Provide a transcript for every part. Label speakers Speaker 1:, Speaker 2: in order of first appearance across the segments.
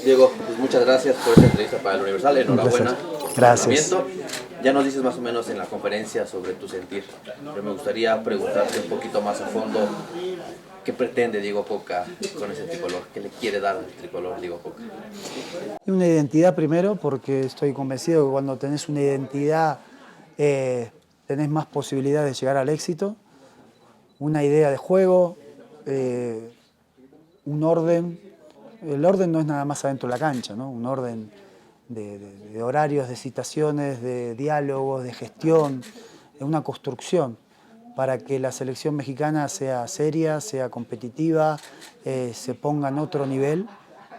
Speaker 1: Diego, pues muchas gracias por esta entrevista para el Universal. Enhorabuena por tu
Speaker 2: Gracias.
Speaker 1: entrenamiento. Ya nos dices más o menos en la conferencia sobre tu sentir, pero me gustaría preguntarte un poquito más a fondo qué pretende Diego Coca con ese tricolor, qué le quiere dar al tricolor Diego Coca.
Speaker 2: Y una identidad primero, porque estoy convencido que cuando tenés una identidad tenés más posibilidades de llegar al éxito, una idea de juego, eh, un orden. El orden no es nada más adentro de la cancha, ¿no? Un orden de horarios, de citaciones, de diálogos, de gestión, de una construcción para que la selección mexicana sea seria, sea competitiva, se ponga en otro nivel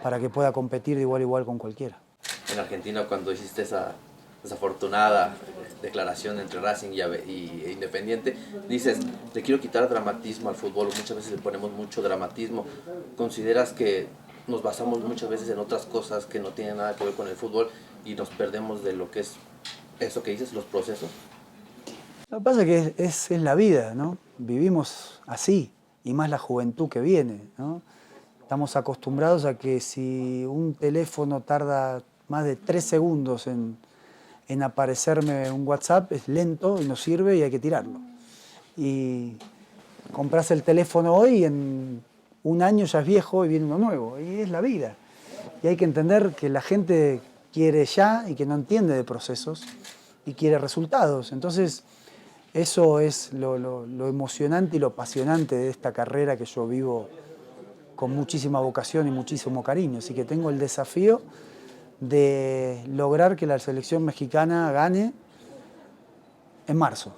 Speaker 2: para que pueda competir de igual a igual con cualquiera.
Speaker 1: En Argentina, cuando hiciste esa desafortunada declaración entre Racing e Independiente, dices, le quiero quitar dramatismo al fútbol, muchas veces le ponemos mucho dramatismo. ¿Consideras que nos basamos muchas veces en otras cosas que no tienen nada que ver con el fútbol y nos perdemos de lo que es eso que dices, los procesos?
Speaker 2: Lo que pasa es que es la vida, ¿no? Vivimos así, y más la juventud que viene, ¿no? Estamos acostumbrados a que si un teléfono tarda más de 3 segundos en aparecerme un WhatsApp, es lento y no sirve y hay que tirarlo. Y compras el teléfono hoy y en un año ya es viejo y viene uno nuevo. Y es la vida. Y hay que entender que la gente quiere ya y que no entiende de procesos y quiere resultados. Entonces, eso es lo emocionante y lo apasionante de esta carrera que yo vivo con muchísima vocación y muchísimo cariño. Así que tengo el desafío de lograr que la selección mexicana gane en marzo.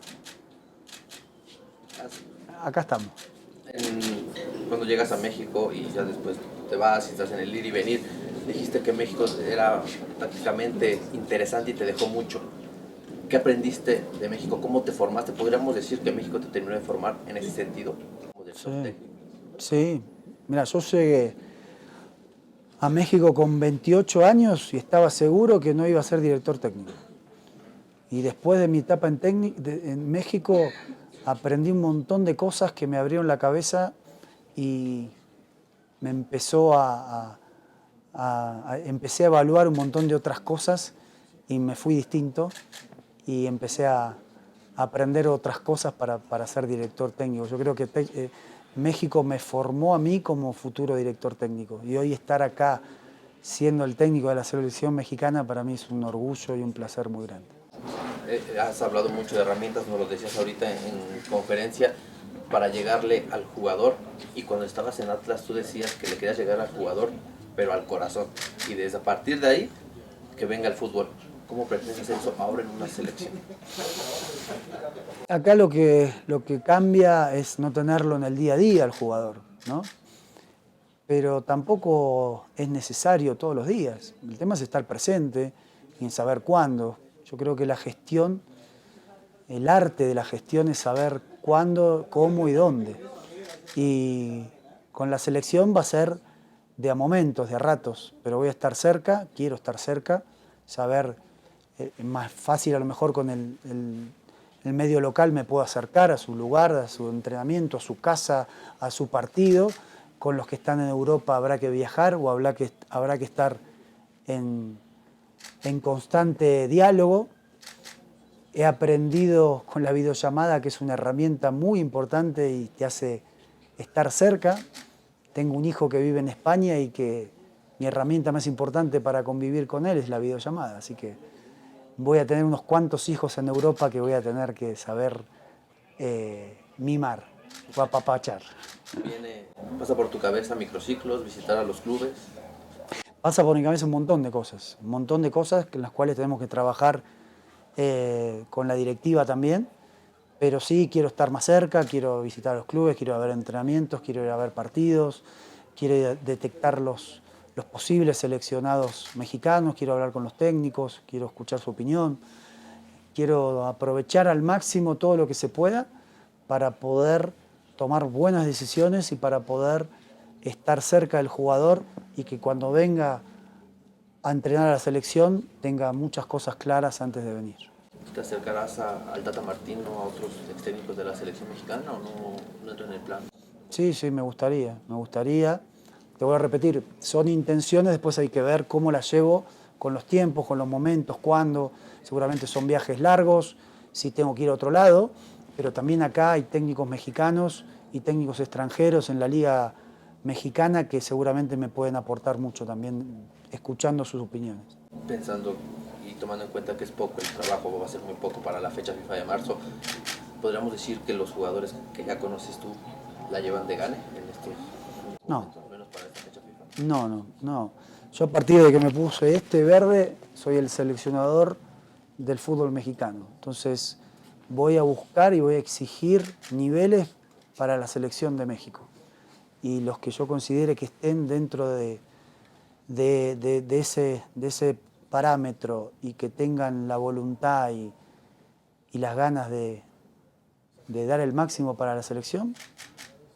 Speaker 2: Acá estamos.
Speaker 1: Cuando llegas a México y ya después te vas y estás en el ir y venir, dijiste que México era prácticamente interesante y te dejó mucho. ¿Qué aprendiste de México? ¿Cómo te formaste? ¿Podríamos decir que México te terminó de formar en ese sentido? Como
Speaker 2: Sí,
Speaker 1: director técnico.
Speaker 2: sí. Mira, yo llegué a México con 28 años y estaba seguro que no iba a ser director técnico. Y después de mi etapa en México aprendí un montón de cosas que me abrieron la cabeza y me empezó empecé a evaluar un montón de otras cosas y me fui distinto y empecé a aprender otras cosas para ser director técnico. Yo creo que México me formó a mí como futuro director técnico y hoy estar acá siendo el técnico de la selección mexicana para mí es un orgullo y un placer muy grande.
Speaker 1: Has hablado mucho de herramientas, nos lo decías ahorita en conferencia, para llegarle al jugador. Y cuando estabas en Atlas tú decías que le querías llegar al jugador, pero al corazón. Y desde a partir de ahí, que venga el fútbol. ¿Cómo pretendes hacer eso ahora en una selección?
Speaker 2: Acá lo que cambia es no tenerlo en el día a día al jugador, ¿no? Pero tampoco es necesario todos los días. El tema es estar presente y en saber cuándo. Yo creo que la gestión, el arte de la gestión es saber cuándo, cómo y dónde. Y con la selección va a ser de a momentos, de a ratos, pero voy a estar cerca, quiero estar cerca, saber, más fácil a lo mejor con el medio local me puedo acercar a su lugar, a su entrenamiento, a su casa, a su partido. Con los que están en Europa habrá que viajar o habrá que estar en constante diálogo. He aprendido con la videollamada que es una herramienta muy importante y te hace estar cerca. Tengo un hijo que vive en España y que mi herramienta más importante para convivir con él es la videollamada. Así que voy a tener unos cuantos hijos en Europa que voy a tener que saber mimar o apapachar.
Speaker 1: Pasa por tu cabeza microciclos, visitar a los clubes.
Speaker 2: Pasa por mi cabeza un montón de cosas en las cuales tenemos que trabajar con la directiva también, pero sí quiero estar más cerca, quiero visitar los clubes, quiero ver entrenamientos, quiero ir a ver partidos, quiero detectar los posibles seleccionados mexicanos, quiero hablar con los técnicos, quiero escuchar su opinión, quiero aprovechar al máximo todo lo que se pueda para poder tomar buenas decisiones y para poder estar cerca del jugador y que cuando venga a entrenar a la selección tenga muchas cosas claras antes de venir.
Speaker 1: ¿Te acercarás al Tata Martino, a otros técnicos de la selección mexicana o no entra en el plan?
Speaker 2: Sí, sí, me gustaría. te voy a repetir, son intenciones, después hay que ver cómo las llevo con los tiempos, con los momentos, cuándo. Seguramente son viajes largos, si tengo que ir a otro lado, pero también acá hay técnicos mexicanos y técnicos extranjeros en la liga mexicana que seguramente me pueden aportar mucho también escuchando sus opiniones.
Speaker 1: Pensando y tomando en cuenta que es poco el trabajo, va a ser muy poco para la fecha FIFA de marzo, podríamos decir que los jugadores que ya conoces tú la llevan de gane en estos momentos, al menos para esta fecha FIFA.
Speaker 2: No. Yo a partir de que me puse este verde, soy el seleccionador del fútbol mexicano. Entonces voy a buscar y voy a exigir niveles para la selección de México. Y los que yo considere que estén dentro de ese parámetro y que tengan la voluntad y las ganas de dar el máximo para la selección,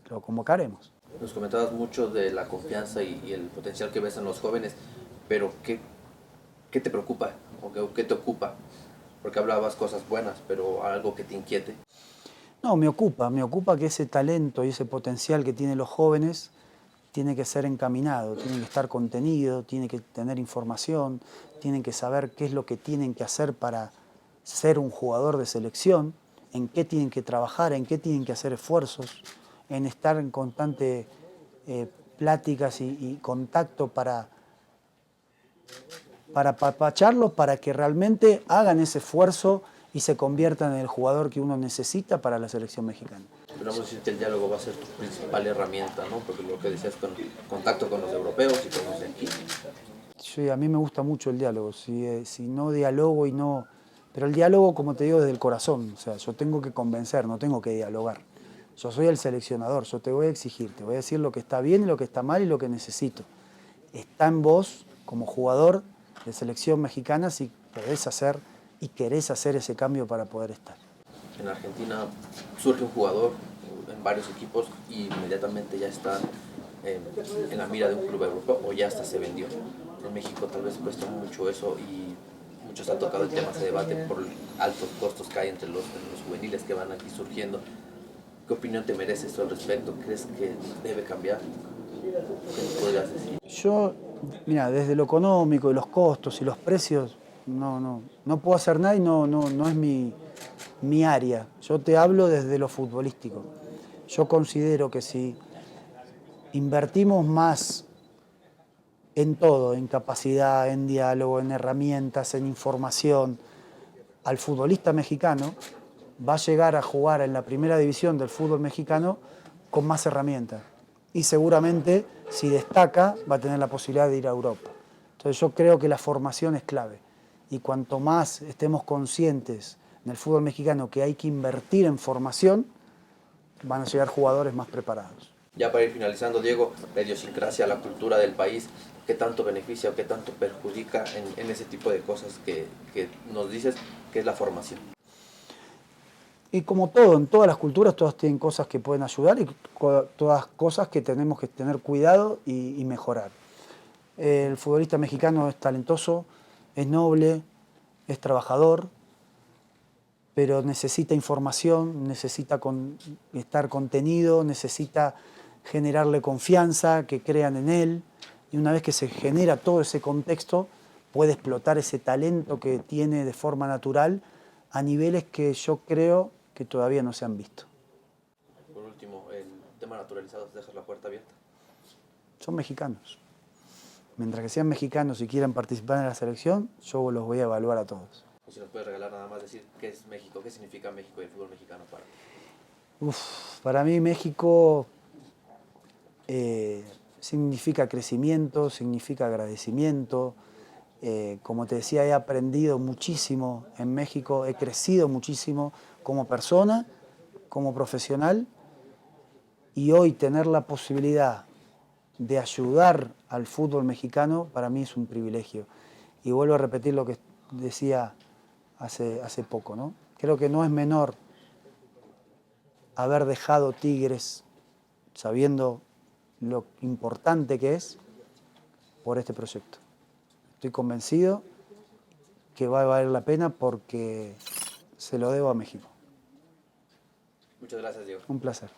Speaker 2: lo convocaremos.
Speaker 1: Nos comentabas mucho de la confianza y el potencial que ves en los jóvenes, pero ¿qué te preocupa o qué te ocupa? Porque hablabas cosas buenas, pero algo que te inquiete.
Speaker 2: No, me ocupa que ese talento y ese potencial que tienen los jóvenes tiene que ser encaminado, tiene que estar contenido, tiene que tener información, tienen que saber qué es lo que tienen que hacer para ser un jugador de selección, en qué tienen que trabajar, en qué tienen que hacer esfuerzos, en estar en constante pláticas y contacto para apapacharlos, para que realmente hagan ese esfuerzo y se conviertan en el jugador que uno necesita para la selección mexicana.
Speaker 1: Podríamos decir que el diálogo va a ser tu principal herramienta, ¿no? Porque lo que decías con contacto con los europeos y con los de aquí.
Speaker 2: Sí, a mí me gusta mucho el diálogo. Si no dialogo y no... Pero el diálogo, como te digo, desde el corazón. O sea, yo tengo que convencer, no tengo que dialogar. Yo soy el seleccionador, yo te voy a exigir, te voy a decir lo que está bien y lo que está mal y lo que necesito. Está en vos, como jugador de selección mexicana, si podés hacer y querés hacer ese cambio para poder estar.
Speaker 1: En Argentina surge un jugador en varios equipos y inmediatamente ya está en la mira de un club europeo o ya hasta se vendió. En México tal vez cuesta mucho eso y muchos han tocado el tema, se debate por altos costos que hay entre los juveniles que van aquí surgiendo. ¿Qué opinión te merece eso al respecto? ¿Crees que debe cambiar? ¿Qué podrías decir?
Speaker 2: Yo, mira, desde lo económico y los costos y los precios, no puedo hacer nada y no es mi área. Yo te hablo desde lo futbolístico. Yo considero que si invertimos más en todo, en capacidad, en diálogo, en herramientas, en información, al futbolista mexicano va a llegar a jugar en la primera división del fútbol mexicano con más herramientas. Y seguramente, si destaca, va a tener la posibilidad de ir a Europa. Entonces yo creo que la formación es clave. Y cuanto más estemos conscientes en el fútbol mexicano que hay que invertir en formación, van a llegar jugadores más preparados.
Speaker 1: Ya para ir finalizando, Diego, la idiosincrasia, la cultura del país, ¿qué tanto beneficia o qué tanto perjudica en ese tipo de cosas que nos dices que es la formación?
Speaker 2: Y como todo, en todas las culturas, todas tienen cosas que pueden ayudar y todas cosas que tenemos que tener cuidado y mejorar. El futbolista mexicano es talentoso, es noble, es trabajador, pero necesita información, necesita estar contenido, necesita generarle confianza, que crean en él. Y una vez que se genera todo ese contexto, puede explotar ese talento que tiene de forma natural a niveles que yo creo que todavía no se han visto.
Speaker 1: Por último, el tema naturalizados, ¿dejas la puerta abierta?
Speaker 2: Son mexicanos. Mientras que sean mexicanos y quieran participar en la selección, yo los voy a evaluar a todos.
Speaker 1: Y si nos puedes regalar nada más decir qué es México, qué significa México y el fútbol mexicano para ti.
Speaker 2: Para mí México significa crecimiento, significa agradecimiento. Como te decía, he aprendido muchísimo en México, he crecido muchísimo como persona, como profesional, y hoy tener la posibilidad de ayudar al fútbol mexicano para mí es un privilegio. Y vuelvo a repetir lo que decía hace poco, ¿no? Creo que no es menor haber dejado Tigres sabiendo lo importante que es por este proyecto. Estoy convencido que va a valer la pena porque se lo debo a México.
Speaker 1: Muchas gracias, Diego.
Speaker 2: Un placer.